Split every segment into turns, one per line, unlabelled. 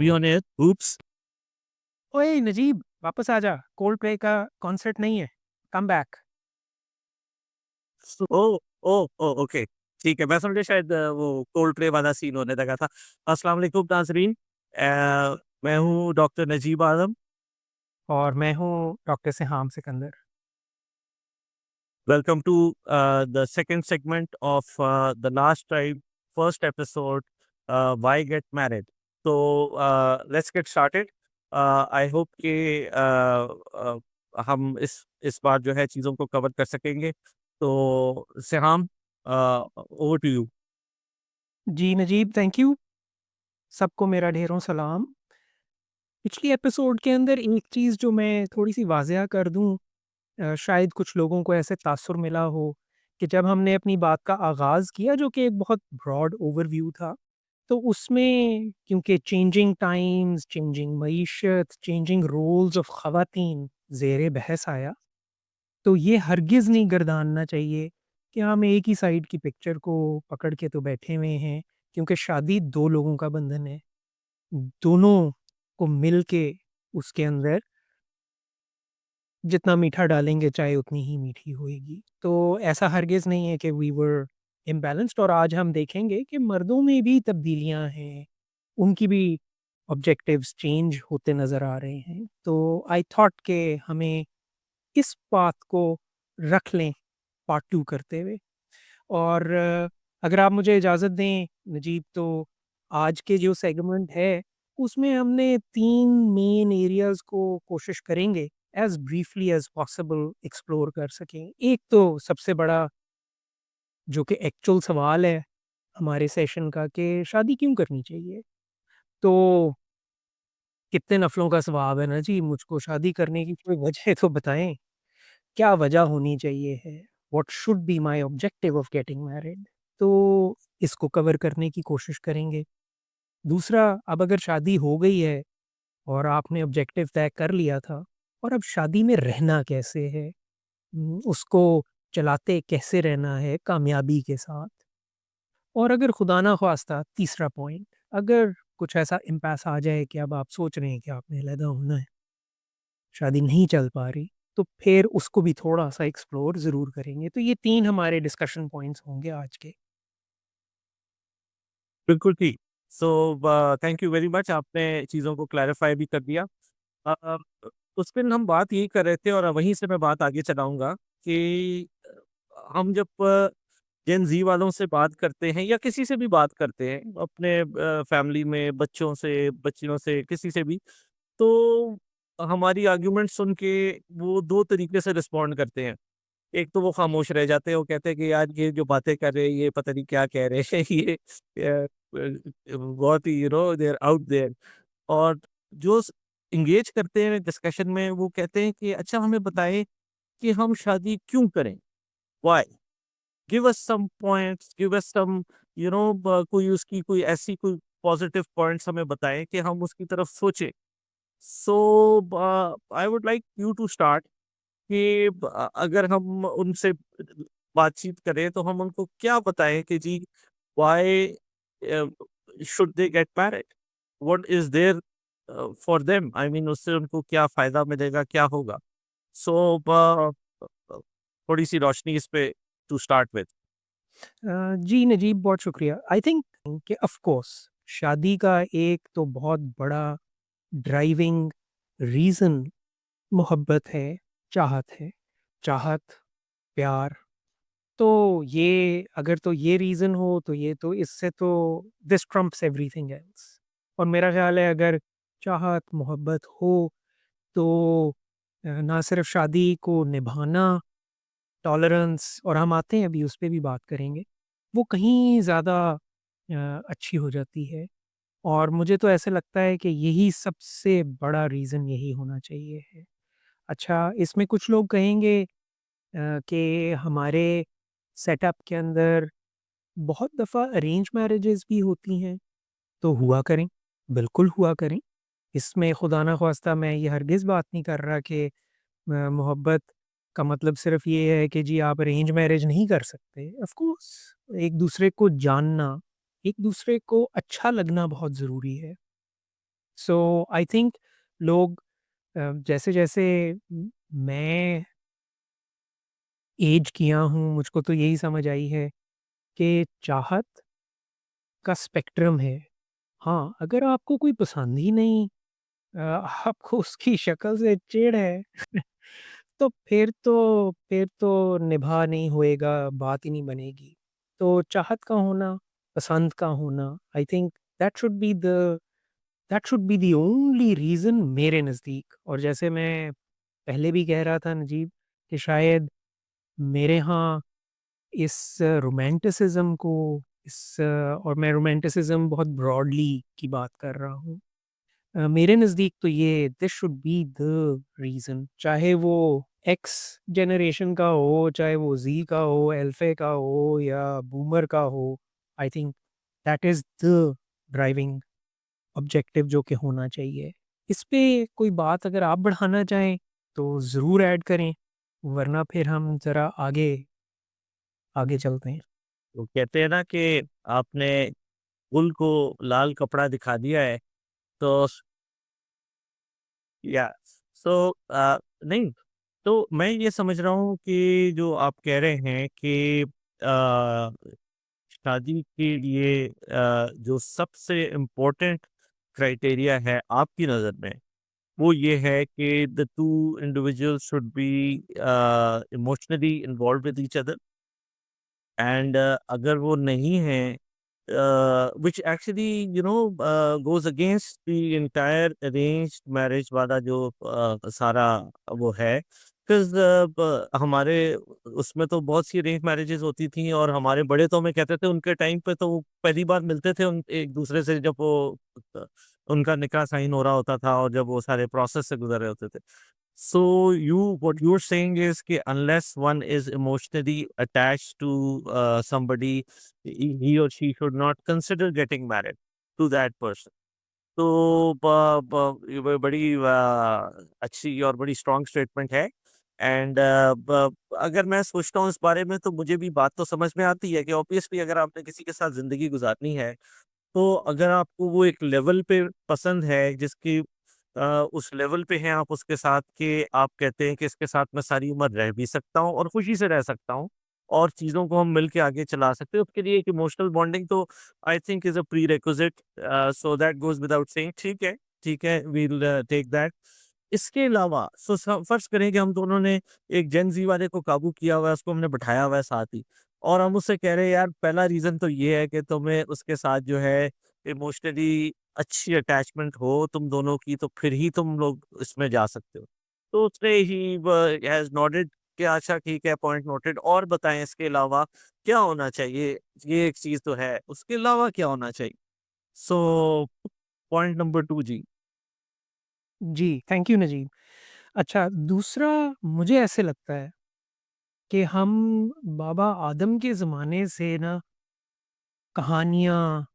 We on air? Oops.
ओए नजीब, वापस आ जा। कोल्ड प्ले का कॉन्सर्ट नहीं है, कम बैक।
ओ ओ ओ ओके, ठीक है। मैं समझा शायद वो कोल्ड प्ले वाला सीन होने लगा था। अस्सलाम वालेकुम नाज़रीन। मैं हूँ डॉक्टर नजीब आलम।
और मैं हूँ doctor Siham Sikandar.
Welcome to the second segment of the last time first episode, why get married. तो let's get started. I hope कि हम इस बार जो है चीज़ों को कवर कर सकेंगे। तो सिहाम, ओवर टू यू।
जी नजीब, थैंक यू। सबको मेरा ढेरों सलाम। पिछली एपिसोड के अंदर एक चीज़ जो मैं थोड़ी सी वाज़िया कर दूँ, शायद कुछ लोगों को ऐसे तासुर मिला हो कि जब हमने अपनी बात का आगाज़ किया जो कि एक बहुत ब्रॉड ओवरव्यू था, तो उसमें क्योंकि चेंजिंग टाइम्स, चेंजिंग मईशत, चेंजिंग रोल्स ऑफ ख़वातीन ज़ेर बहस आया। तो ये हरगिज़ नहीं गर्दानना चाहिए कि हम एक ही साइड की पिक्चर को पकड़ के तो बैठे हुए हैं, क्योंकि शादी 2 लोगों का बंधन है। दोनों को मिल के उसके अंदर जितना मीठा डालेंगे चाय उतनी ही मीठी होएगी। तो ऐसा हरगिज़ नहीं है कि वी वर इम्बैलेंस्ड, और आज हम देखेंगे कि मर्दों में भी तब्दीलियाँ हैं, उनकी भी ऑब्जेक्टिव्स चेंज होते नज़र आ रहे हैं। तो आई थॉट कि हमें इस बात को रख लें पार्ट 2 करते हुए। और अगर आप मुझे इजाज़त दें नजीब, तो आज के जो सेगमेंट है उसमें हमने 3 मेन एरियाज़ को कोशिश करेंगे as briefly as possible explore कर सकें। एक तो सबसे बड़ा जो कि एक्चुअल सवाल है हमारे सेशन का, कि शादी क्यों करनी चाहिए? तो कितने नफ़लों का सवाब है ना जी, मुझको शादी करने की कोई वजह तो बताएँ। क्या वजह होनी चाहिए है? What should be my objective of getting married? तो इसको कवर करने की कोशिश करेंगे। दूसरा, अब अगर शादी हो गई है और आपने ऑब्जेक्टिव तय कर लिया था, और अब शादी में रहना कैसे है? उसको चलाते कैसे रहना है कामयाबी के साथ? और अगर खुदा ना ख़वास्ता तीसरा पॉइंट, अगर कुछ ऐसा इम्पैस आ जाए कि अब आप सोच रहे हैं कि आपने अलहदा होना है, शादी नहीं चल पा रही, तो फिर उसको भी थोड़ा-सा एक्सप्लोर ज़रूर करेंगे। तो ये 3 हमारे डिस्कशन पॉइंट्स होंगे आज के।
बिल्कुल ठीक। So thank you very much, आपने चीज़ों को क्लैरिफ़ाई भी कर दिया। अ, उस दिन हम बात यही कर रहे थे और वहीं से मैं बात आगे चलाऊँगा कि हम जब जेन ज़ी वालों से बात करते हैं या किसी से भी बात करते हैं, अपने फैमिली में बच्चों से, बच्चियों से, किसी से भी, तो हमारी आर्ग्यूमेंट सुन के वो 2 तरीके से रिस्पॉन्ड करते हैं। एक तो वो खामोश रह जाते हैं, वो कहते हैं कि यार ये जो बातें कर रहे हैं, ये पता नहीं क्या कह रहे हैं ये बहुत ही दे आर आउट देयर। और जो एंगेज करते हैं डिस्कशन में, वो कहते हैं कि अच्छा हमें बताएं कि हम शादी क्यों करें, why, give us some points, give us some कोई उसकी कोई ऐसी कोई पॉजिटिव पॉइंट्स हमें बताएं कि हम उसकी तरफ सोचें। So I would like you to start कि अगर हम उनसे बातचीत करें तो हम उनको क्या बताएं कि जी why should they get married, what is there for them, I mean उससे उनको क्या फायदा मिलेगा, क्या होगा। सो थोड़ी सी रोशनी इस पे टू स्टार्ट विद।
जी नजीब, बहुत शुक्रिया। आई थिंक कि ऑफ़ कोर्स शादी का एक तो बहुत बड़ा ड्राइविंग रीज़न मोहब्बत है, चाहत है। चाहत, प्यार, तो ये अगर तो ये रीज़न हो तो ये तो इससे तो दिस ट्रम्प्स एवरीथिंग एल्स। और मेरा ख़्याल है अगर चाहत, मोहब्बत हो तो ना सिर्फ़ शादी को निभाना, टॉलरेंस, और हम आते हैं अभी उस पे भी बात करेंगे, वो कहीं ज़्यादा अच्छी हो जाती है। और मुझे तो ऐसा लगता है कि यही सबसे बड़ा रीज़न यही होना चाहिए है। अच्छा, इसमें कुछ लोग कहेंगे कि हमारे सेटअप के अंदर बहुत दफ़ा अरेंज मैरिजेज़ भी होती हैं, तो हुआ करें, बिल्कुल हुआ करें। इसमें खुदा ना ख़वास्ता मैं ये हरगिज़ बात नहीं कर रहा कि मोहब्बत का मतलब सिर्फ़ ये है कि जी आप अरेंज मैरिज नहीं कर सकते। ऑफ़ कोर्स एक-दूसरे को जानना, एक-दूसरे को अच्छा लगना बहुत ज़रूरी है। सो आई थिंक लोग जैसे-जैसे मैं ऐज किया हूँ, मुझको तो यही समझ आई है कि चाहत का स्पेक्ट्रम है। हाँ, अगर आपको कोई पसंद ही नहीं, आपको उसकी शक्ल से चिढ़ है तो फिर तो निभा नहीं होएगा, बात ही नहीं बनेगी। तो चाहत का होना, पसंद का होना, आई think that should be the that should be the only reason मेरे नज़दीक। और जैसे मैं पहले भी कह रहा था नजीब, कि शायद मेरे यहाँ इस रोमांटिसिज़्म को, और मैं रोमांटिसिज़्म बहुत ब्रॉडली की बात कर रहा हूँ। मेरे नज़दीक तो ये this should be the reason, चाहे वो एक्स जनरेशन का हो, चाहे वो ज़ी का हो, अल्फ़ा का हो या बूमर का हो, आई think that is the driving objective जो कि होना चाहिए। इस पे कोई बात अगर आप बढ़ाना चाहें, तो ज़रूर ऐड करें, वरना फिर हम ज़रा आगे आगे चलते हैं।
तो कहते हैं ना कि आपने गुल को लाल कपड़ा दिखा दिया है, तो या सो नहीं, तो मैं ये समझ रहा हूँ कि जो आप कह रहे हैं कि शादी के लिए जो सबसे इम्पोर्टेंट क्राइटेरिया है आपकी नज़र में, वो ये है कि the two individuals should be emotionally involve with each other, and अगर वो नहीं है, which actually goes against the entire arranged marriage वाला जो सारा वो है, बिकॉज़ हमारे उसमें तो बहुत सी अरेंज मैरेजेस होती थी, और हमारे बड़े तो हमें कहते थे उनके टाइम पे तो वो पहली बार मिलते थे उन एक दूसरे से जब वो अ, उनका निकाह साइन हो रहा होता था और जब वो सारे प्रोसेस से गुजर रहे होते थे। So what you're saying is कि unless one is emotionally attached to somebody, he or she should not consider getting married to that person. तो ये बड़ी अच्छी और बड़ी स्ट्रॉन्ग स्टेटमेंट है। एंड अगर मैं सोचता हूँ इस बारे में, तो मुझे भी बात तो समझ में आती है कि ऑब्वियसली अगर आपने किसी के साथ ज़िंदगी गुज़ारनी है, तो अगर आपको वो एक लेवल पे पसंद है जिसकी उस लेवल पे हैं आप उसके साथ, कि आप कहते हैं कि इसके साथ मैं सारी उम्र रह भी सकता हूँ और खुशी से रह सकता हूँ और चीज़ों को हम मिल के आगे चला सकते हैं, उसके लिए एक इमोशनल बॉन्डिंग तो I think is a prerequisite, so that goes without saying. ठीक है, वी विल टेक दैट। इसके अलावा फर्ज़ करें कि हम दोनों ने एक जेन ज़ी वाले को काबू किया हुआ है, उसको हमने बिठाया हुआ है साथ ही, और हम उससे कह रहे हैं यार पहला रीज़न तो ये है कि तुम्हें उसके साथ जो है इमोशनली अच्छी अटैचमेंट हो तुम दोनों की, तो फिर ही तुम लोग इसमें जा सकते हो। तो उसने ही हैज़ नोडेड कि अच्छा ठीक है, पॉइंट नोटेड, और बताएँ इसके अलावा क्या होना चाहिए? ये एक चीज़ तो है, उसके अलावा क्या होना चाहिए? सो पॉइंट नंबर 2 जी।
जी, थैंक यू नजीब। अच्छा, दूसरा मुझे ऐसे लगता है कि हम बाबा आदम के ज़माने से ना कहानियाँ,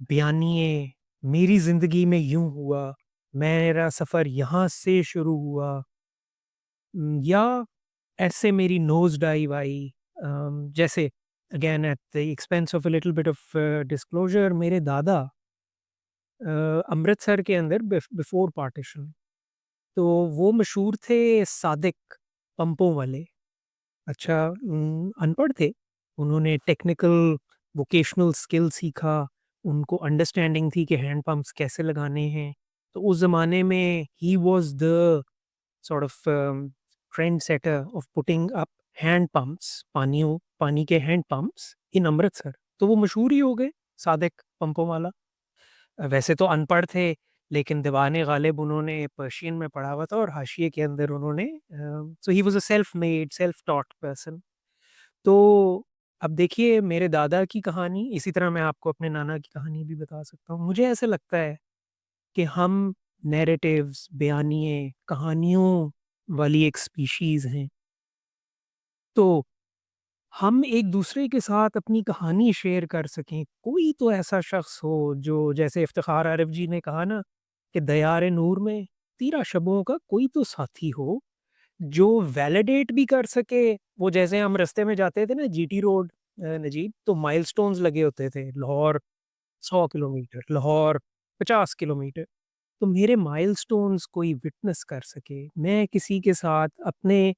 बयानिए, मेरी ज़िंदगी में यूँ हुआ, मेरा सफ़र यहाँ से शुरू हुआ, या ऐसे मेरी नोज़ डाइव आई। जैसे again at the expense of a little bit of disclosure, मेरे दादा अमृतसर के अंदर बिफ़ोर पार्टीशन, तो वो मशहूर थे सादिक पंपों वाले। अच्छा, अनपढ़ थे, उन्होंने टेक्निकल वोकेशनल स्किल सीखा, उनको अंडरस्टैंडिंग थी कि हैंड पंप्स कैसे लगाने हैं। तो उस ज़माने में he was the sort of trend setter of putting up hand pumps, पानी के हैंड पंप्स इन अमृतसर। तो वो मशहूर ही हो गए, सादिक पंपों वाला। वैसे तो अनपढ़ थे, लेकिन दीवान गालिब उन्होंने पर्शियन में पढ़ा हुआ था और हाशिए के अंदर उन्होंने so he was a self made, self taught person. तो अब देखिए मेरे दादा की कहानी, इसी तरह मैं आपको अपने नाना की कहानी भी बता सकता हूँ। मुझे ऐसा लगता है कि हम नैरेटिव्स, बयानिए, कहानियों वाली एक स्पीशीज़ हैं। तो हम एक-दूसरे के साथ अपनी कहानी शेयर कर सकें। कोई तो ऐसा शख़्स हो जो, जैसे इफ्तिख़ार आरिफ़ जी ने कहा ना कि दयार नूर में तेरा शबों का कोई तो साथी हो, जो वैलिडेट भी कर सके। वो जैसे हम रास्ते में जाते थे ना जीटी रोड, नजीब, तो माइलस्टोन्स लगे होते थे। Lahore 100 kilometre, Lahore 50 kilometre. तो मेरे माइलस्टोन्स कोई विटनेस कर सके, मैं किसी के साथ अपने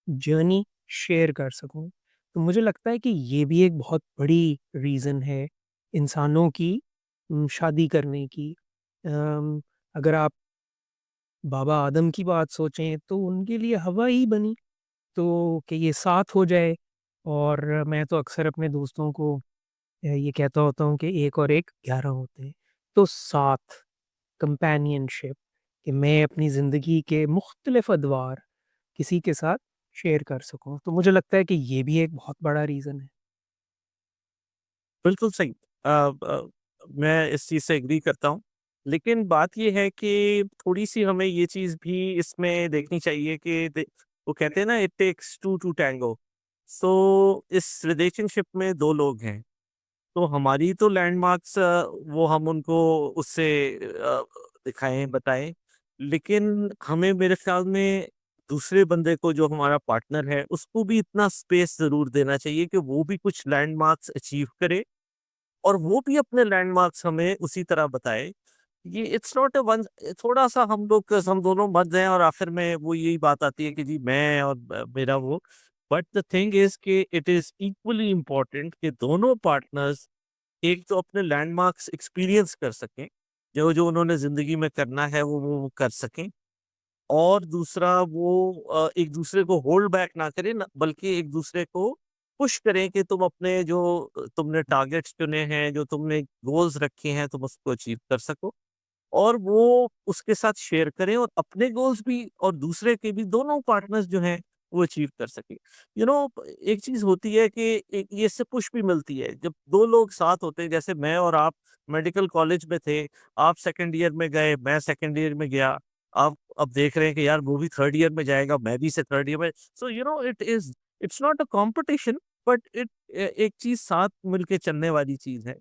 जर्नी शेयर कर सकूँ। तो मुझे लगता है कि ये भी एक बहुत बड़ी रीज़न है इंसानों की शादी करने की। अगर आप बाबा आदम की बात सोचें तो उनके लिए हवा ही बनी, तो कि ये साथ हो जाए। और मैं तो अक्सर अपने दोस्तों को ये कहता होता हूँ कि 1 और 1 11 होते हैं। तो साथ, कंपेनियनशिप, कि मैं अपनी ज़िंदगी के मुख्तलिफ़ अदवार किसी के साथ शेयर कर सकूँ। तो मुझे लगता है कि ये भी एक बहुत बड़ा रीज़न है।
बिल्कुल सही। मैं इस चीज़ से एग्री करता हूँ। लेकिन बात ये है कि थोड़ी-सी हमें ये चीज़ भी इसमें देखनी चाहिए कि वो कहते हैं ना, it takes two to tango. So इस रिलेशनशिप में 2 लोग हैं। तो हमारी तो लैंडमार्क्स वो हम उनको उससे दिखाएँ, बताएँ। लेकिन हमें मेरे ख़्याल में दूसरे बंदे को, जो हमारा पार्टनर है, उसको भी इतना स्पेस ज़रूर देना चाहिए कि वो भी कुछ लैंडमार्क्स अचीव करे और वो भी अपने लैंडमार्क्स हमें उसी तरह बताए। ये इट्स नॉट अ वन, थोड़ा-सा हम दोनों मर जाएँ और आखिर में वो यही बात आती है कि जी मैं और मेरा वो। बट द थिंग इज़ कि इट इज़ इक्वली इम्पोर्टेंट कि दोनों पार्टनर्स एक तो अपने लैंडमार्क्स एक्सपीरियंस कर सकें, जो-जो उन्होंने ज़िंदगी में करना है वो कर सकें। और दूसरा वो एक-दूसरे को होल्ड बैक ना करें, ना बल्कि एक-दूसरे को पुश करें कि तुम अपने जो तुमने टारगेट्स चुने हैं, जो तुमने गोल्स रखे हैं, तुम उसको अचीव कर सको। और वो उसके साथ शेयर करें और अपने गोल्स भी और दूसरे के भी, दोनों पार्टनर्स जो हैं वो अचीव कर सकें। यू नो, एक चीज़ होती है कि एक ये इससे पुश भी मिलती है। जब 2 लोग साथ होते हैं, जैसे मैं और आप मेडिकल कॉलेज में थे, आप सेकंड ईयर में गए, मैं सेकंड ईयर में गया। आप अब देख रहे हैं कि यार वो भी थर्ड ईयर में जाएगा, मैं भी से थर्ड ईयर में। So you know it's not a competition, but एक चीज़ साथ मिलके चलने वाली चीज़ है।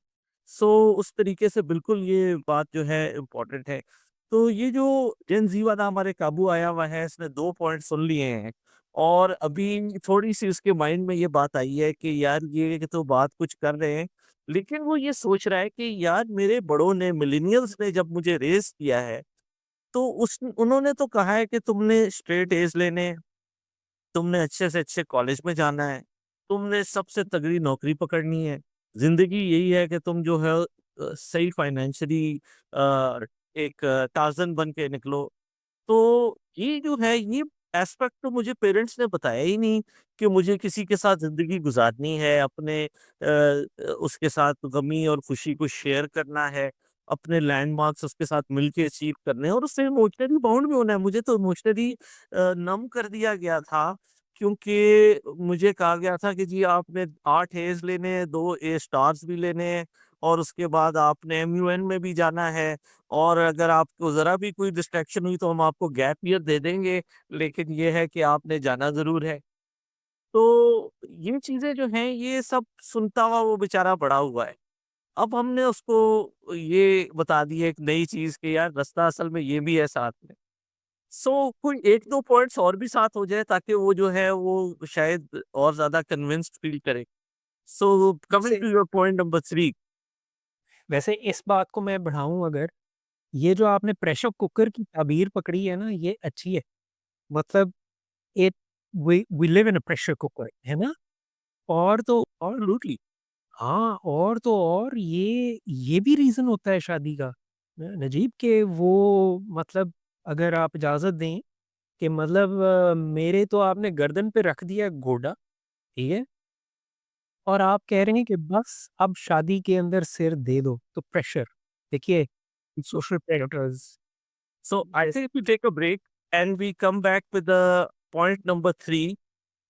सो उस तरीके से बिल्कुल ये बात जो है इम्पोर्टेंट है। तो ये जो जेन ज़ी वाला हमारे काबू आया हुआ है, इसने 2 पॉइंट सुन लिए हैं और अभी थोड़ी-सी उसके माइंड में ये बात आई है कि यार ये तो बात कुछ कर रहे हैं, लेकिन वो ये सोच रहा है कि यार मेरे बड़ों ने, मिलेनियल्स ने जब मुझे रेज़ किया है, तो उस उन्होंने तो कहा है कि तुमने स्ट्रेट एज़ लेने हैं, तुमने अच्छे से अच्छे कॉलेज में जाना है, तुमने सबसे तगड़ी नौकरी पकड़नी है। ज़िंदगी यही है कि तुम जो है सही फाइनेंशियली एक टार्ज़न बन के निकलो। तो ये जो है, ये एस्पेक्ट तो मुझे पेरेंट्स ने बताया ही नहीं कि मुझे किसी के साथ ज़िंदगी गुज़ारनी है, अपने उसके साथ गमी और खुशी को शेयर करना है, अपने लैंडमार्क्स उसके साथ मिलके अचीव करने हैं और उससे इमोशनली बाउंड भी होना है। मुझे तो इमोशनली नम कर दिया गया था, क्योंकि मुझे कहा गया था कि जी आपने 8 एज़ लेने हैं, 2 ए स्टार्स भी लेने हैं और उसके बाद आपने एमयूएन में भी जाना है। और अगर आपको ज़रा भी कोई डिस्ट्रैक्शन हुई तो हम आपको गैप ईयर दे देंगे, लेकिन ये है कि आपने जाना ज़रूर है। तो ये चीज़ें जो हैं, ये सब सुनता हुआ वो बेचारा बड़ा हुआ है। अब हमने उसको ये बता दी है एक नई चीज़ कि यार रास्ता असल में ये भी है साथ में। सो कोई 1-2 पॉइंट्स और भी साथ हो जाए ताकि वो जो है वो शायद और ज़्यादा कन्विंस्ड फील करे। सो कमिंग
से
टू योर पॉइंट नंबर 3।
वैसे इस बात को मैं बढ़ाऊँ अगर, ये जो आपने प्रेशर कुकर की ताबीर पकड़ी है ना, ये अच्छी है। मतलब it we live in a pressure cooker, है ना? और तो और
एब्सोल्युटली।
हाँ, और तो और ये भी रीज़न होता है शादी का नजीब, कि वो मतलब अगर आप इजाज़त दें कि मतलब मेरे तो आपने गर्दन पे रख दिया घोड़ा, ठीक है? और आप कह रहे हैं कि बस अब शादी के अंदर सिर दे दो, तो प्रेशर देखिए, सोशल प्रेडेटर्स
So I
जैसे
think we take a break and we come back with the point number 3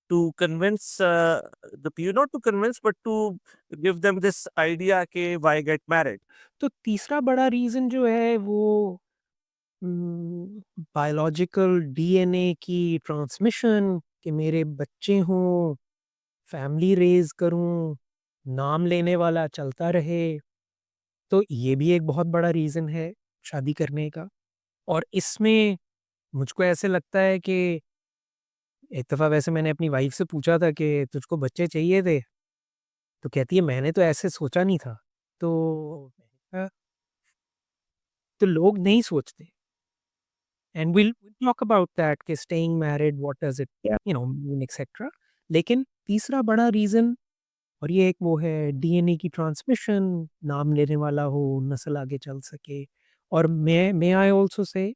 to convince not to convince, but to give them this idea कि why get married.
तो तीसरा बड़ा reason जो है वो biological DNA की transmission, कि मेरे बच्चे हों, फैमिली रेज़ करूँ, नाम लेने वाला चलता रहे, तो ये भी एक बहुत बड़ा रीज़न है शादी करने का। और इसमें मुझको ऐसे लगता है कि एक दफ़ा वैसे मैंने अपनी वाइफ़ से पूछा था कि तुझको बच्चे चाहिए थे? तो कहती है मैंने तो ऐसे सोचा नहीं था। तो मैंने कहा तो लोग नहीं सोचते। And will talk about that कि staying married what does it mean etcetera. लेकिन तीसरा बड़ा रीज़न, और ये एक वो है डीएनए की ट्रांसमिशन, नाम लेने वाला हो, नस्ल आगे चल सके। और मे आई आल्सो से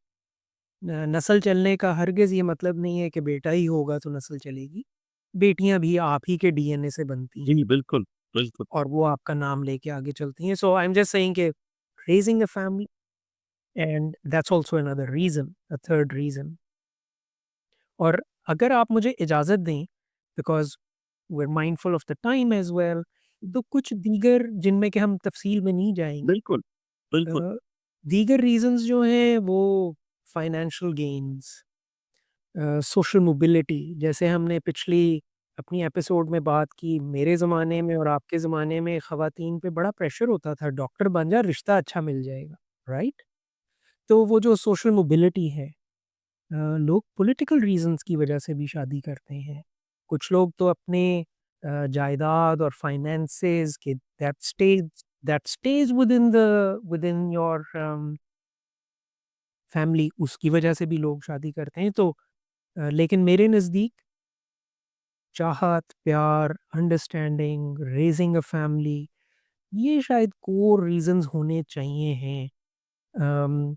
नस्ल चलने का हरगिज़ ये मतलब नहीं है कि बेटा ही होगा तो नस्ल चलेगी। बेटियाँ भी आप ही के डीएनए से बनती हैं
जी, बिल्कुल, बिल्कुल।
और वो आपका नाम लेके आगे चलती हैं। So I am just saying कि raising a family and that's also another reason, a third reason. और अगर आप मुझे इजाज़त दें, because we are mindful of the time as well, तो कुछ दीगर जिनमें कि हम तफ़सील में नहीं जाएँगे।
बिल्कुल, बिल्कुल।
दीगर रीज़न्स जो हैं वो फाइनेंशियल गेन्स, सोशल मोबिलिटी, जैसे हमने पिछली अपनी एपिसोड में बात की, मेरे ज़माने में और आपके ज़माने में ख़वातीन पे बड़ा प्रेशर होता था, डॉक्टर बन जा, रिश्ता अच्छा मिल जाएगा, राइट? तो वो जो सोशल मोबिलिटी है, लोग पॉलिटिकल रीज़न्स की वजह से भी शादी करते हैं। कुछ लोग तो अपने जायदाद और फाइनेंसेस के that stage within your family, उसकी वजह से भी लोग शादी करते हैं। तो लेकिन मेरे नज़दीक चाहत, प्यार, अंडरस्टैंडिंग, रेज़िंग अ फैमिली, ये शायद कोर रीज़न्स होने चाहिए हैं। अम,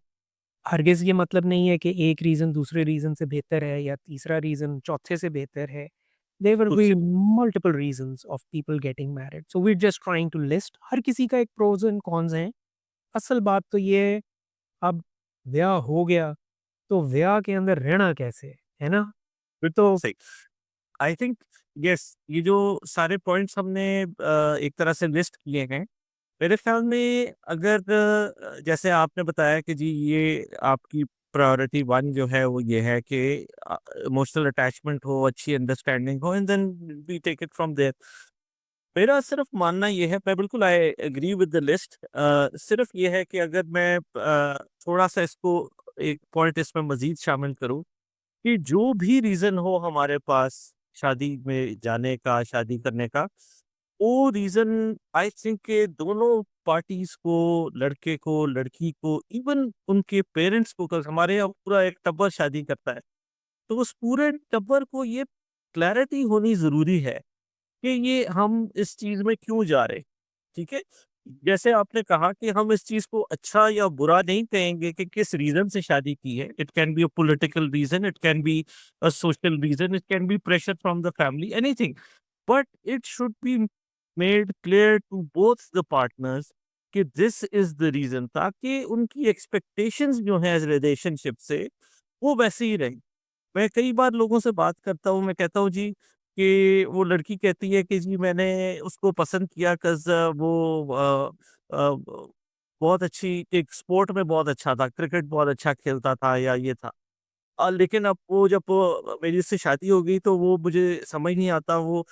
हरगिज़ ये मतलब नहीं है कि एक रीज़न दूसरे रीज़न से बेहतर है या तीसरा रीज़न चौथे से बेहतर है। देयर विल
कुछ
be multiple reasons of people getting married. So we are just trying to list, हर किसी का एक प्रोस एंड कॉन्स हैं। असल बात तो ये है, अब ब्याह हो गया, तो ब्याह के अंदर रहना कैसे, है ना?
बिल्कुल
तो
सही। आई थिंक यस, ये जो सारे पॉइंट्स हमने एक तरह से लिस्ट किए हैं, मेरे ख्याल में अगर जैसे आपने बताया कि जी ये आपकी प्रायोरिटी 1 जो है वो ये है कि इमोशनल अटैचमेंट हो, अच्छी अंडरस्टैंडिंग हो and then we take it from there. मेरा सिर्फ मानना ये है, मैं बिल्कुल I agree with the list. सिर्फ ये है कि अगर मैं थोड़ा-सा इसको एक पॉइंट इसमें मज़ीद शामिल करूँ कि जो भी रीज़न हो हमारे पास शादी में जाने का, शादी करने का, वो रीज़न आई थिंक के दोनों पार्टीज़ को, लड़के को, लड़की को, इवन उनके पेरेंट्स को, 'cause हमारे यहाँ पूरा एक टब्बर शादी करता है। तो उस पूरे टब्बर को ये क्लैरिटी होनी ज़रूरी है कि ये हम इस चीज़ में क्यों जा रहे हैं, ठीक है? जैसे आपने कहा कि हम इस चीज़ को अच्छा या बुरा नहीं कहेंगे कि किस रीज़न से शादी की है। It can be a political reason, it can be a social reason, it can be pressure from the family, anything. But it should be made clear to both the partners कि this is the reason, ताकि उनकी expectations जो हैं as relationship से, वो वैसे ही रहें। मैं कई बार लोगों से बात करता हूँ, मैं कहता हूँ जी कि वो लड़की कहती है कि जी मैंने उसको पसंद किया 'cause वो बहुत अच्छी एक स्पोर्ट में बहुत अच्छा था, क्रिकेट बहुत अच्छा खेलता था या ये था। लेकिन अब वो जब मेरी उससे शादी हो गई तो वो मुझे समझ नहीं आता, वो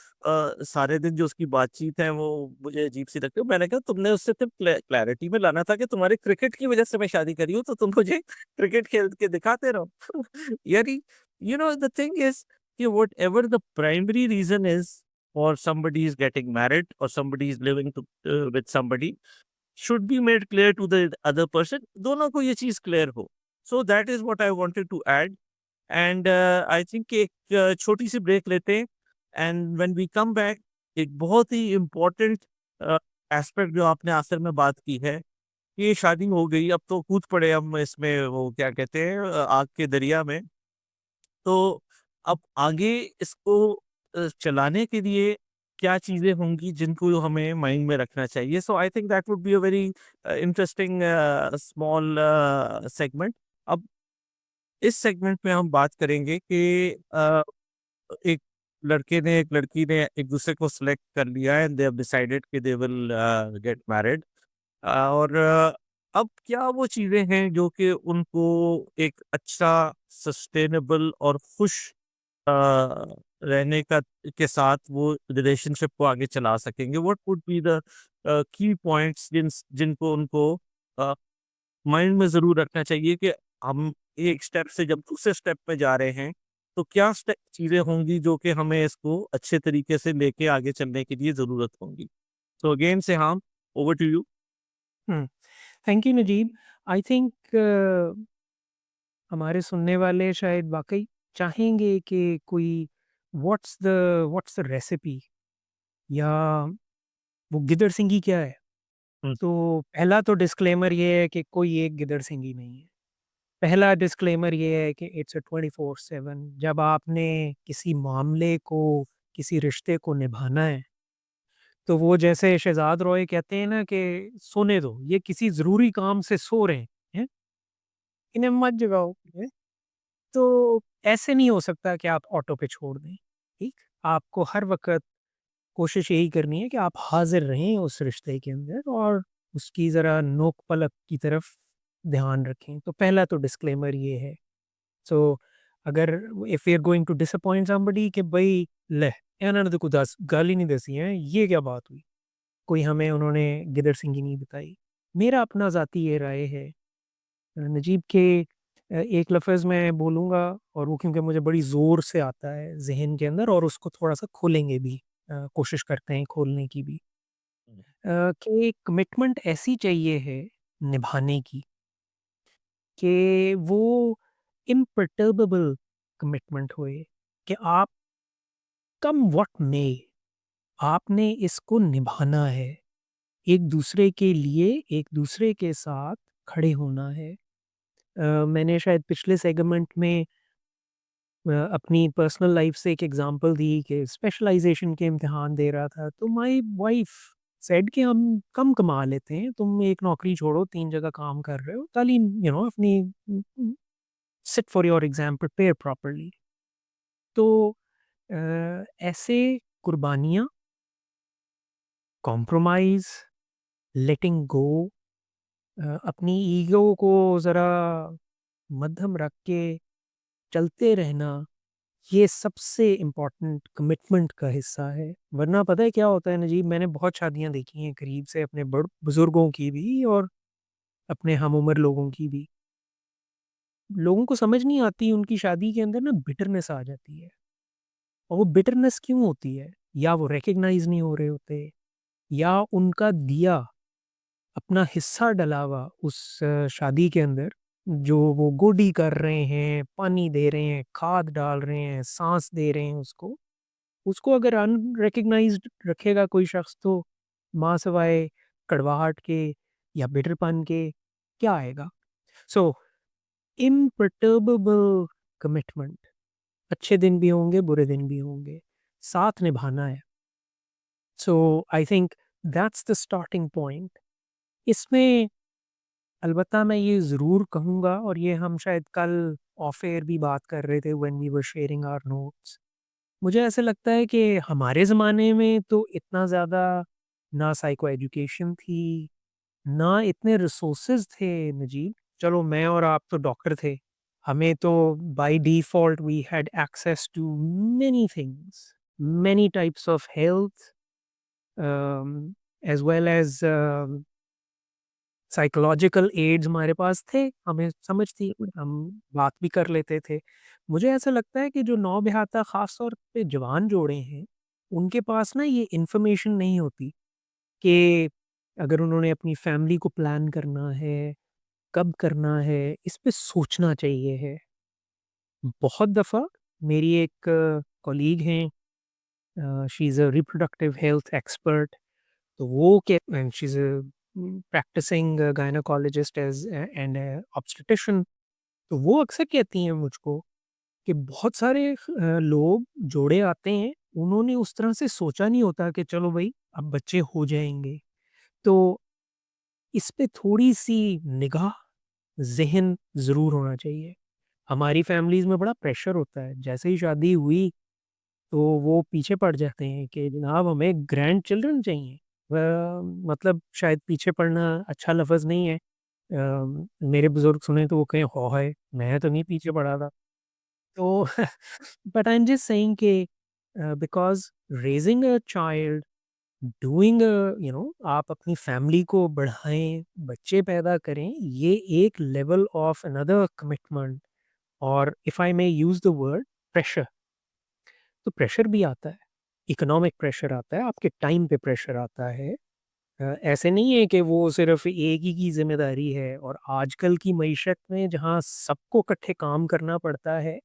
सारे दिन जो उसकी बातचीत है वो मुझे अजीब-सी लगती है। मैंने कहा तुमने उससे सिर्फ क्लैरिटी में लाना था कि तुम्हारे क्रिकेट की वज़ह से मैं शादी करी हूँ, तो तुम मुझे क्रिकेट खेल के दिखाते रहो। यानी द थिंग इज़ कि whatever the primary reason is for somebody is getting married और somebody is living with somebody should be made clear to the other person, दोनों को ये चीज़ क्लियर हो। So that is what I wanted to add. And I think एक छोटी सी break लेते हैं and when we come back, एक बहुत ही इम्पोर्टेंट एस्पेक्ट जो आपने आखिर में बात की है कि ये शादी हो गई, अब तो कूद पड़े हम इसमें, वो क्या कहते हैं, आग के दरिया में। तो अब आगे इसको चलाने के लिए क्या चीज़ें होंगी जिनको हमें माइंड में रखना चाहिए? So I think that would be a very interesting small segment. अब इस सेगमेंट में हम बात करेंगे कि एक लड़के ने एक लड़की ने एक दूसरे को सिलेक्ट कर लिया एंड दे हैव डिसाइडेड कि दे विल गेट मैरिड। और अब क्या वो चीज़ें हैं जो कि उनको एक अच्छा, सस्टेनेबल और खुश अ, रहने का के साथ वो रिलेशनशिप को आगे चला सकेंगे? What would be the key points जिनको उनको माइंड में ज़रूर रखना चाहिए कि हम एक स्टेप से जब दूसरे स्टेप पे जा रहे हैं, तो क्या स्टेप चीज़ें होंगी जो कि हमें इसको अच्छे तरीके से लेके आगे चलने के लिए ज़रूरत होंगी? So again Seham, over to you.
Hmm, thank you Najeeb. I think हमारे सुनने वाले शायद वाक़ई चाहेंगे कि कोई व्हाट्स द रेसिपी या वो गिदड़ सिंगी क्या है?
हुँ,
तो पहला तो डिस्क्लेमर ये है कि कोई एक गिदड़ सिंगी नहीं है। पहला डिस्क्लेमर ये है कि इट्स अ 24/7 जब आपने किसी मामले को, किसी रिश्ते को निभाना है, तो वो जैसे शहज़ाद रॉय कहते हैं ना कि सोने दो, ये किसी ज़रूरी काम से सो रहे हैं, इन्हें मत जगाओ। तो ऐसे नहीं हो सकता कि आप ऑटो पे छोड़ दें, ठीक? आपको हर वक़्त कोशिश यही करनी है कि आप हाज़िर रहें उस रिश्ते के अंदर और उसकी ज़रा नोक पलक की तरफ ध्यान रखें। तो पहला तो डिस्क्लेमर ये है। सो अगर if you are going to disappoint somebody कि भई ले इन्होंने तो कोई दस गल ही नहीं दसी है, ये क्या बात हुई? कोई हमें उन्होंने गिदड़-सिंगी नहीं बताई। मेरा अपना ज़ाती ये राय है नजीब के एक लफ़्ज़ मैं बोलूँगा और वो क्योंकि मुझे बड़ी ज़ोर से आता है ज़हन के अंदर और उसको थोड़ा-सा खोलेंगे भी कोशिश करते हैं खोलने की भी।
हुँ,
कि कमिटमेंट ऐसी चाहिए है निभाने की कि वो इम्पर्टर्बेबल कमिटमेंट होए कि आप कम व्हाट मे आपने इसको निभाना है। एक दूसरे के लिए, एक दूसरे के साथ खड़े होना है। मैंने शायद पिछले सेगमेंट में अपनी पर्सनल लाइफ से एक एग्जांपल दी कि स्पेशलाइजेशन के इम्तिहान दे रहा था, तो माय वाइफ सेड कि हम कम कमा लेते हैं, तुम एक नौकरी छोड़ो, 3 जगह काम कर रहे हो, तालीम अपनी sit for your exam, prepare properly. तो ऐसे कुर्बानियाँ, कॉम्प्रोमाइज़, लेटिंग गो अपनी ईगो को ज़रा मद्धम रख के चलते रहना ये सबसे इम्पोर्टेंट कमिटमेंट का हिस्सा है। वरना पता है क्या होता है नजीब, मैंने बहुत शादियाँ देखी हैं करीब से अपने बड़ बुज़ुर्गों की भी और अपने हम उम्र लोगों की भी। लोगों को समझ नहीं आती उनकी शादी के अंदर ना बिटरनेस आ जाती है। और वो बिटरनेस क्यों होती है? या वो रिकॉग्नाइज़ नहीं हो रहे होते या उनका दिया अपना हिस्सा डला हुआ उस शादी के अंदर जो वो गोडी कर रहे हैं, पानी दे रहे हैं, खाद डाल रहे हैं, साँस दे रहे हैं उसको। उसको अगर अनरिकॉग्नाइज्ड रखेगा कोई शख्स तो माँ सिवाय कड़वाहट के या बिटरपन के क्या आएगा? सो इम्पर्टर्बेबल कमिटमेंट अच्छे दिन भी होंगे, बुरे दिन भी होंगे, साथ निभाना है। So I think that's the starting point. इसमें अलबत्ता मैं ये ज़रूर कहूँगा और ये हम शायद कल ऑफ एयर भी बात कर रहे थे when we were sharing our notes. मुझे ऐसा लगता है कि हमारे ज़माने में तो इतना ज़्यादा ना साइको एजुकेशन थी, ना इतने रिसोर्सेज़ थे नजीब। चलो मैं और आप तो डॉक्टर थे। हमें तो by default we had access to many things, many types of health as well as psychological aids हमारे पास थे, हमें समझ थी, हम बात भी कर लेते थे। मुझे ऐसा लगता है कि जो नौबियाता ख़ास तौर पे जवान जोड़े हैं, उनके पास ना ये इन्फॉर्मेशन नहीं होती कि अगर उन्होंने अपनी फैमिली को प्लान करना है, कब करना है, इस पे सोचना चाहिए है। बहुत दफ़ा मेरी एक कॉलीग हैं she is a reproductive health expert तो वो के and she is a practising gynaecologist as and obstetrician तो वो अक्सर कहती हैं मुझको कि बहुत सारे लोग जोड़े आते हैं, उन्होंने उस तरह से सोचा नहीं होता कि चलो भई अब बच्चे हो जाएँगे। तो इस पे थोड़ी-सी निगाह, ज़हन ज़रूर होना चाहिए। हमारी फैमिलीज़ में बड़ा प्रेशर होता है, जैसे ही शादी हुई तो वो पीछे पड़ जाते हैं कि जनाब हमें ग्रैंड चिल्ड्रन चाहिए। मतलब शायद पीछे पड़ना अच्छा लफ़्ज़ नहीं है। मेरे बुज़ुर्ग सुने तो वो कहें हौ हाय! मैं तो नहीं पीछे पड़ा था। तो but I am just saying कि because raising a child, doing आप अपनी फैमिली को बढ़ाएँ, बच्चे पैदा करें, ये एक लेवल ऑफ अनदर कमिटमेंट और if I may use the word pressure तो प्रेशर भी आता है। इकोनॉमिक प्रेशर आता है, आपके टाइम पे प्रेशर आता है, ऐसे नहीं है कि वो सिर्फ़ एक ही की ज़िम्मेदारी है, और आजकल की मईशत में जहाँ सबको इकट्ठे काम करना पड़ता है,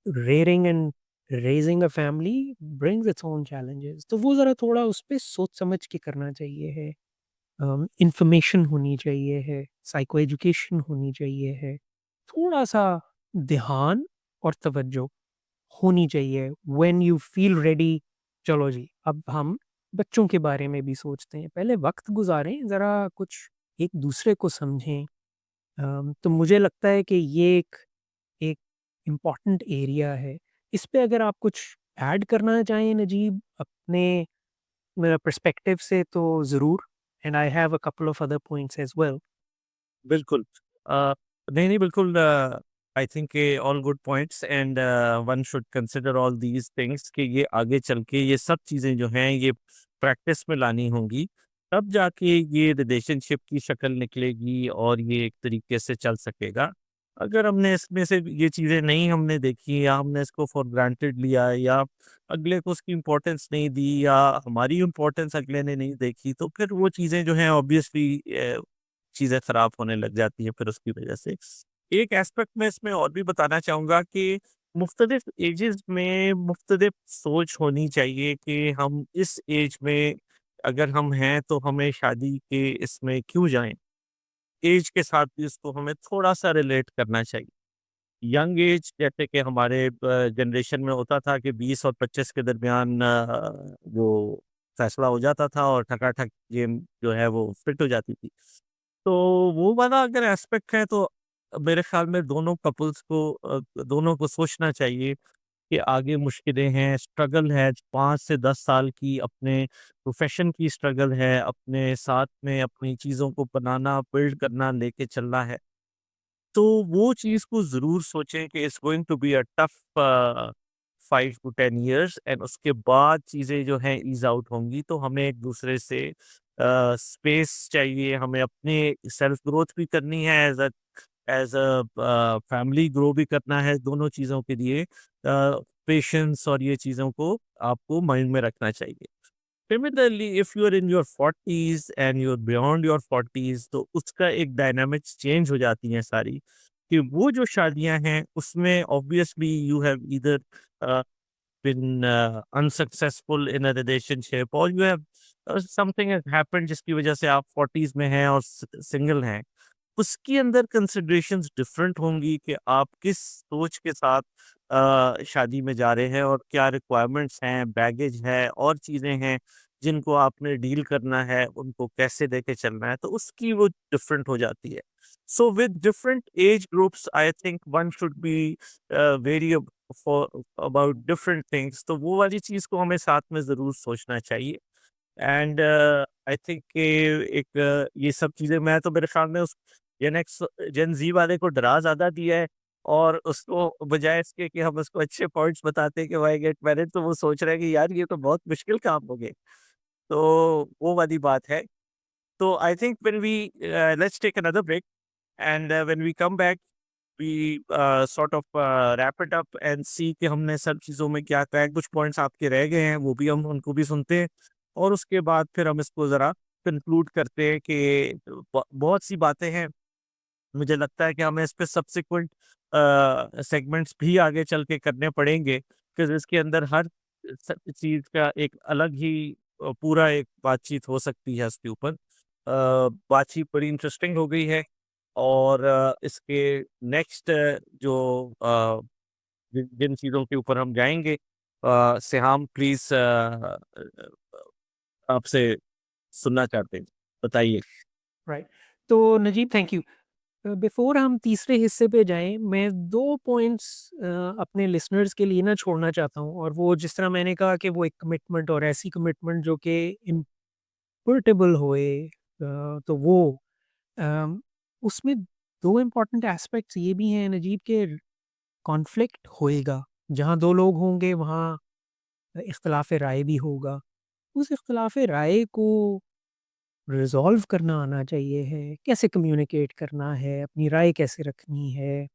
rearing and raising a family brings its own challenges, तो वो ज़रा थोड़ा उस पे सोच समझ के करना चाहिए है। इंफॉर्मेशन होनी चाहिए है, साइको एजुकेशन होनी चाहिए है, थोड़ा-सा ध्यान और तवज्जो होनी चाहिए। व्हेन यू फील रेडी, चलो जी, अब हम बच्चों के बारे में भी सोचते हैं। पहले वक़्त गुज़ारें, ज़रा कुछ एक-दूसरे को समझें। तो मुझे लगता है कि ये एक एक इम्पोर्टेंट एरिया है। इस पे अगर आप कुछ ऐड करना चाहें नजीब अपने पर्सपेक्टिव से, तो ज़रूर, and I have a couple of other points as well.
बिल्कुल। नहीं, नहीं, बिल्कुल। I think all good points and one should consider all these things कि ये आगे चल के ये सब चीज़ें जो हैं ये प्रैक्टिस में लानी होंगी, तब जाके ये रिलेशनशिप की शक्ल निकलेगी और ये एक तरीके से चल सकेगा। अगर हमने इसमें से ये चीज़ें नहीं हमने देखी या हमने इसको फॉर ग्रांटेड लिया या अगले को उसकी इम्पोर्टेंस नहीं दी या हमारी इम्पोर्टेंस अगले ने नहीं देखी, तो फिर वो चीज़ें जो हैं ऑब्वियसली चीज़ें खराब होने लग जाती हैं फिर उसकी वजह से। एक एस्पेक्ट मैं इसमें और भी बताना चाहूँगा कि मुख्तलिफ एजेस में मुख्तलिफ सोच होनी चाहिए कि हम इस एज में अगर हम हैं तो हमें शादी के इसमें क्यों जाएँ? एज के साथ भी इसको हमें थोड़ा-सा रिलेट करना चाहिए। यंग एज जैसे कि हमारे जनरेशन में होता था कि 20 और 25 के दरमियान वो फैसला हो जाता था और ठकाठक गेम जो है वो फिट हो जाती थी। तो वो वाला अगर एस्पेक्ट है तो मेरे ख्याल में दोनों कपल्स को दोनों को सोचना चाहिए कि आगे मुश्किलें हैं, स्ट्रगल है 5 से 10 साल की अपने प्रोफ़ेशन की स्ट्रगल है, अपने साथ में अपनी चीज़ों को बनाना, बिल्ड करना, लेके चलना है। तो वो चीज़ को ज़रूर सोचें कि it's going to be a tough 5 to 10 years and उसके बाद चीज़ें जो हैं ईज़ आउट होंगी, तो हमें एक-दूसरे से स्पेस चाहिए, हमें अपने सेल्फ ग्रोथ भी करनी है फैमिली ग्रो भी करना है, दोनों चीज़ों के लिए पेशेंस और ये चीज़ों को आपको माइंड में रखना चाहिए। Similarly if you are in your 40s and you are beyond your 40s तो उसका एक डायनामिक्स चेंज हो जाती हैं सारी, कि वो जो शादियां हैं उसमें obviously you have either been unsuccessful in a relationship or you have something has happened जिसकी वजह से आप 40s में हैं और सिंगल हैं, उसके अंदर कंसिडरेशंस डिफरेंट होंगी कि आप किस सोच के साथ शादी में जा रहे हैं और क्या रिक्वायरमेंट्स हैं, बैगेज है और चीज़ें हैं जिनको आपने डील करना है, उनको कैसे लेके चलना है, तो उसकी वो डिफरेंट हो जाती है। So with different age groups I think one should be very for about different things, तो वो वाली चीज़ को हमें साथ में ज़रूर सोचना चाहिए। एंड आई थिंक कि एक ये सब चीज़ें मैं तो मेरे ख्याल में उस जेन ज़ी वाले को डरा ज़्यादा दिया है और उसको बजाय इसके कि हम उसको अच्छे पॉइंट्स बताते हैं कि व्हाई गेट मैरिड, तो वो सोच रहा है कि यार ये तो बहुत मुश्किल काम हो गए। तो वो वाली बात है। तो I think when we let's take another break and when we come back we sort of wrap it up and see कि हमने सब चीज़ों में क्या कहा है, कुछ पॉइंट्स आपके रह गए हैं, वो भी हम उनको भी सुनते हैं और उसके बाद फिर हम इसको ज़रा कंक्लूड करते हैं कि बहुत सी बातें हैं, मुझे लगता है कि हमें इस पे सब्सिक्वेंट सेगमेंट्स भी आगे चल के करने पड़ेंगे, क्योंकि इसके अंदर हर चीज़ का एक अलग ही पूरा एक बातचीत हो सकती है इसके ऊपर। बातचीत बड़ी इंटरेस्टिंग हो गई है और इसके नेक्स्ट जो जिन चीज़ों के ऊपर हम जाएँगे सिहाम प्लीज़ आपसे सुनना चाहते हैं। बताइए।
राइट। तो नजीब, थैंक यू। बिफोर हम तीसरे हिस्से पे जाएँ, मैं 2 पॉइंट्स अपने लिसनर्स के लिए ना छोड़ना चाहता हूँ, और वो जिस तरह मैंने कहा कि वो एक कमिटमेंट और ऐसी कमिटमेंट जो कि इम्पोर्टेबल होए, तो वो अम, उसमें 2 इम्पोर्टेंट एस्पेक्ट्स ये भी हैं नजीब, के कॉन्फ्लिक्ट होएगा। जहाँ 2 लोग होंगे वहाँ इख्तिलाफ़ राय भी होगा। उस इख्तिलाफ़ राय को रिज़ॉल्व करना आना चाहिए है, कैसे कम्युनिकेट करना है, अपनी राय कैसे रखनी है।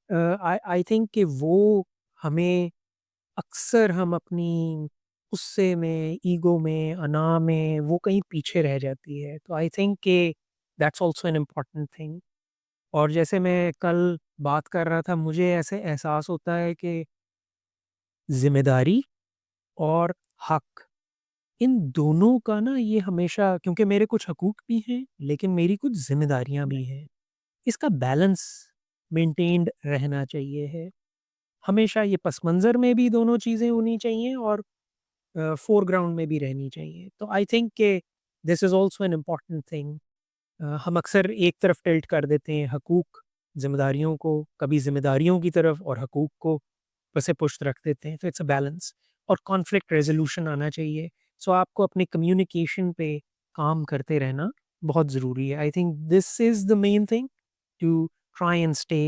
आई आई थिंक कि वो हमें अक्सर हम अपनी गुस्से में, ईगो में, अना में वो कहीं पीछे रह जाती है। तो आई थिंक कि that's also an important thing. और जैसे मैं कल बात कर रहा था, मुझे ऐसे एहसास होता है कि ज़िम्मेदारी और हक, इन दोनों का ना ये हमेशा, क्योंकि मेरे कुछ हकूक भी हैं, लेकिन मेरी कुछ ज़िम्मेदारियाँ भी हैं। इसका बैलेंस मेंटेन्ड रहना चाहिए है। हमेशा ये पस-मंज़र में भी दोनों चीज़ें होनी चाहिए और फ़ोरग्राउंड में भी रहनी चाहिए। तो आई थिंक कि this is also an important thing. हम अक्सर एक तरफ टिल्ट कर देते हैं हकूक, ज़िम्मेदारियों को, कभी ज़िम्मेदारियों की तरफ और हकूक को वैसे पुष्ट रख देते हैं। तो इट्स अ बैलेंस और कॉन्फ्लिक्ट रेज़ोल्यूशन आना चाहिए। सो आपको अपनी कम्युनिकेशन पे काम करते रहना बहुत ज़रूरी है। I think this is the main thing to try and stay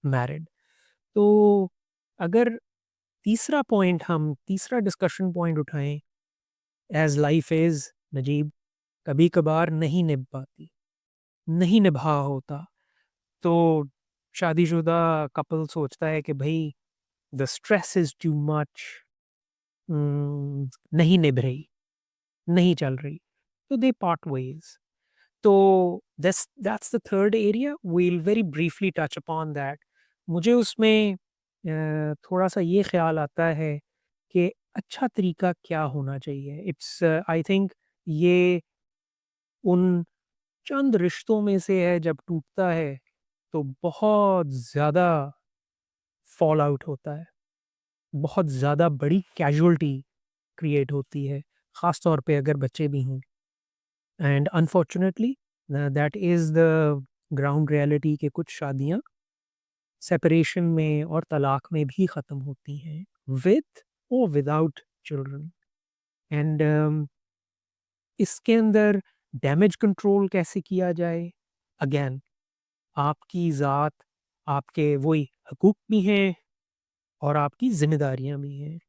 married. तो अगर तीसरा डिस्कशन पॉइंट उठाएँ, एज़ लाइफ़ इज़ नजीब, कभी-कभार नहीं निभ पाती, नहीं निभा होता। तो शादीशुदा कपल सोचता है कि भई the stress is too much, नहीं निभ रही, नहीं चल रही, तो दे पार्ट वेज़। तो that's the third area, we'll very briefly touch upon that. मुझे उसमें थोड़ा-सा ये ख़्याल आता है कि अच्छा तरीका क्या होना चाहिए? इट्स आई थिंक ये उन चंद रिश्तों में से है, जब टूटता है तो बहुत ज़्यादा फॉल आउट होता है, बहुत ज़्यादा बड़ी कैज़ुअल्टी क्रिएट होती है, ख़ास तौर पे अगर बच्चे भी हों। And unfortunately that is the ground reality कि कुछ शादियाँ सेपरेशन में और तलाक में भी ख़त्म होती हैं, विद और विदाउट चिल्ड्रन। एंड इसके अंदर डैमेज कंट्रोल कैसे किया जाए? अगेन आपकी ज़ात, आपके वही हकूक भी हैं और आपकी ज़िम्मेदारियाँ भी हैं।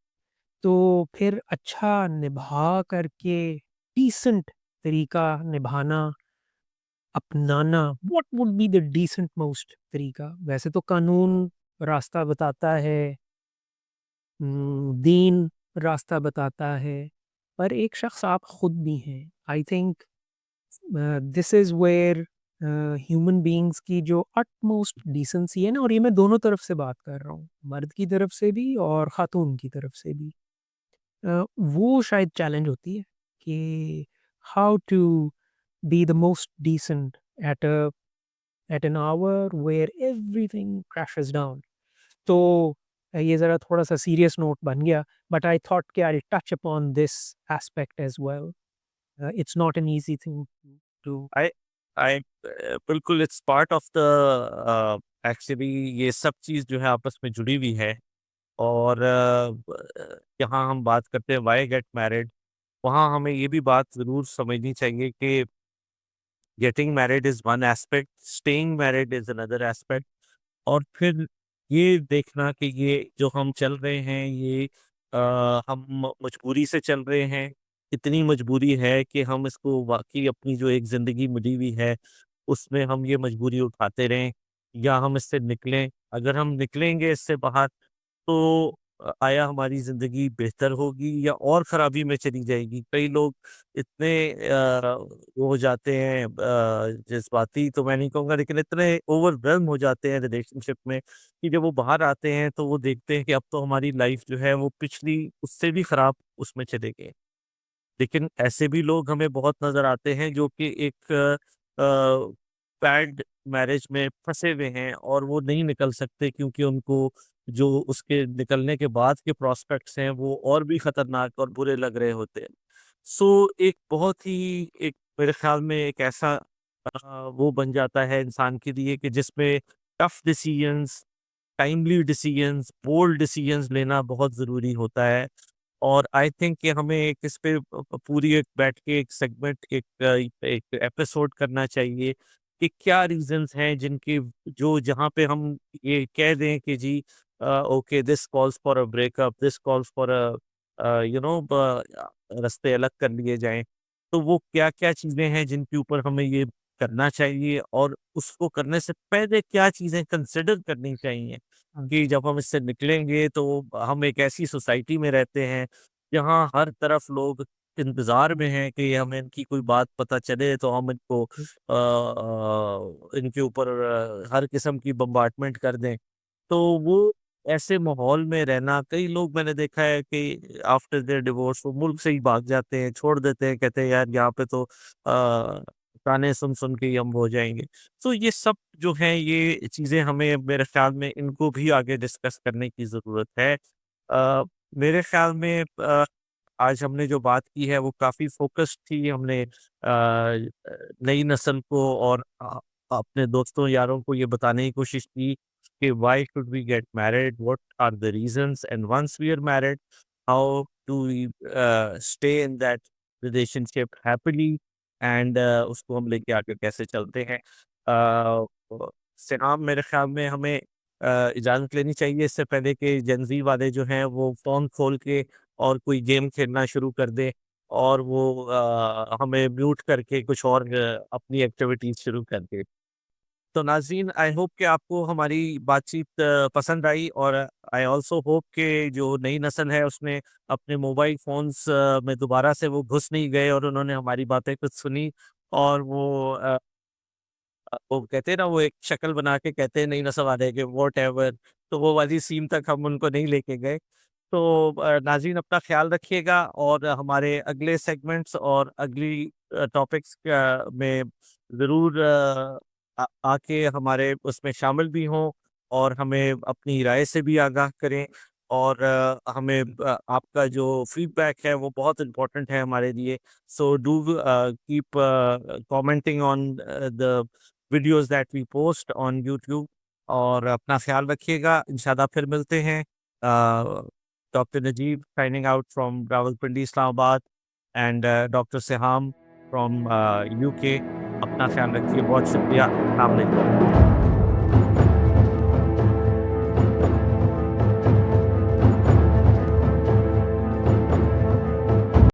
तो फिर अच्छा निभा करके डिसेंट तरीका निभाना, अपनाना, what would be the decent most तरीका? वैसे तो कानून रास्ता बताता है, दीन रास्ता बताता है, पर एक शख्स आप खुद भी हैं। I think this is where human beings की जो अटमोस्ट डिसेंसी है ना, और ये मैं दोनों तरफ से बात कर रहा हूँ, मर्द की तरफ से भी और खातून की तरफ से भी। वो शायद चैलेंज होती है कि how to be the most decent at at an hour where everything crashes down. तो ये ज़रा थोड़ा-सा सीरियस नोट बन गया, बट आई थॉट कि I will touch upon this aspect as well. It's not an easy thing to
I I बिल्कुल it's part of the actually ये सब चीज़ जो है आपस में जुड़ी हुई है। और यहाँ हम बात करते हैं व्हाई गेट मैरिड, वहाँ हमें ये भी बात ज़रूर समझनी चाहिए कि getting married is one aspect, staying married is another aspect. और फिर ये देखना कि ये जो हम चल रहे हैं ये हम मजबूरी से चल रहे हैं। इतनी मजबूरी है कि हम इसको वाक़ई अपनी जो एक ज़िंदगी मिली हुई है, उसमें हम ये मजबूरी उठाते रहें या हम इससे निकलें। अगर हम निकलेंगे इससे बाहर तो आया हमारी ज़िंदगी बेहतर होगी या और ख़राबी में चली जाएगी। कई लोग इतने वो हो जाते हैं जज़्बाती तो मैं नहीं कहूँगा, लेकिन इतने ओवरवेल्म हो जाते हैं रिलेशनशिप में कि जब वो बाहर आते हैं तो वो देखते हैं कि अब तो हमारी लाइफ़ जो है वो पिछली उससे भी ख़राब उसमें चले गए। लेकिन ऐसे भी लोग हमें बहुत नज़र आते हैं जो कि एक बैड मैरिज में फँसे हुए हैं और वो नहीं निकल सकते क्योंकि उनको जो उसके निकलने के बाद के प्रॉस्पेक्ट्स हैं वो और भी खतरनाक और बुरे लग रहे होते हैं। सो एक बहुत ही एक मेरे ख़्याल में एक ऐसा वो बन जाता है इंसान के लिए कि जिसमें tough decisions, timely decisions, bold decisions लेना बहुत ज़रूरी होता है। और आई थिंक कि हमें एक इस पे पूरी एक बैठ के एक सेगमेंट एक एपिसोड करना चाहिए कि क्या रीज़न्स हैं जिनकी जो जहाँ पे हम ये कह दें कि जी okay this calls for a breakup, this calls for a you know रास्ते अलग कर लिए जाएँ। तो वो क्या-क्या चीज़ें हैं जिनके ऊपर हमें ये करना चाहिए और उसको करने से पहले क्या चीज़ें कंसिडर करनी चाहिए? कि जब हम इससे निकलेंगे तो हम एक ऐसी सोसाइटी में रहते हैं जहाँ हर तरफ लोग इंतजार में हैं कि हमें इनकी कोई बात पता चले तो हम इनको इनके ऊपर हर किस्म की बम्बार्डमेंट कर दें। तो वो ऐसे माहौल में रहना, कई लोग मैंने देखा है कि आफ्टर देयर डिवोर्स वो मुल्क से ही भाग जाते हैं, छोड़ देते हैं, कहते हैं यार यहाँ पे तो ताने सुन सुन के ही हम हो जाएंगे। तो ये सब जो है ये चीज़ें हमें मेरे ख्याल में इनको भी आगे डिस्कस करने की ज़रूरत है। मेरे ख्याल में आज हमने जो बात की है वो काफ़ी फ़ोकस्ड थी। हमने नई नस्ल को और अपने दोस्तों यारों को ये बताने की कोशिश की कि why should we get married, what are the reasons, and once we are married how do we stay in that relationship happily, and उसको हम लेके आगे कैसे चलते हैं। सिनाम मेरे ख्याल में हमें इजाज़त लेनी चाहिए इससे पहले कि जेनज़ी वाले जो हैं वो फ़ोन खोल के और कोई गेम खेलना शुरू कर दें और वो हमें म्यूट करके कुछ और अपनी एक्टिविटीज़ शुरू कर दें। तो नाज़रीन, आई होप कि आपको हमारी बातचीत पसंद आई, और आई ऑल्सो होप कि जो नई नस्ल है उसने अपने मोबाइल फ़ोन्स में दोबारा से वो घुस नहीं गए और उन्होंने हमारी बातें कुछ सुनी, और वो कहते हैं ना, वो एक शक्ल बना के कहते हैं नई नस्ल वाले कि व्हाटएवर, तो वो वाली सीन तक हम उनको नहीं लेके गए। तो नाज़रीन, अपना ख़्याल रखिएगा और हमारे अगले सेगमेंट्स और अगली टॉपिक्स में ज़रूर आके हमारे उसमें शामिल भी हों और हमें अपनी राय से भी आगाह करें, और हमें आपका जो फीडबैक है वो बहुत इम्पोर्टेंट है हमारे लिए। So do keep commenting on the videos that we post on YouTube, और अपना ख़्याल रखिएगा। इंशाल्लाह फिर मिलते हैं। Dr. Najib signing out from Rawalpindi, Islamabad, and Dr. Seham from UK. अपना ख्याल रखिए। बहुत शुक्रिया। अस्सलाम वालेकुम।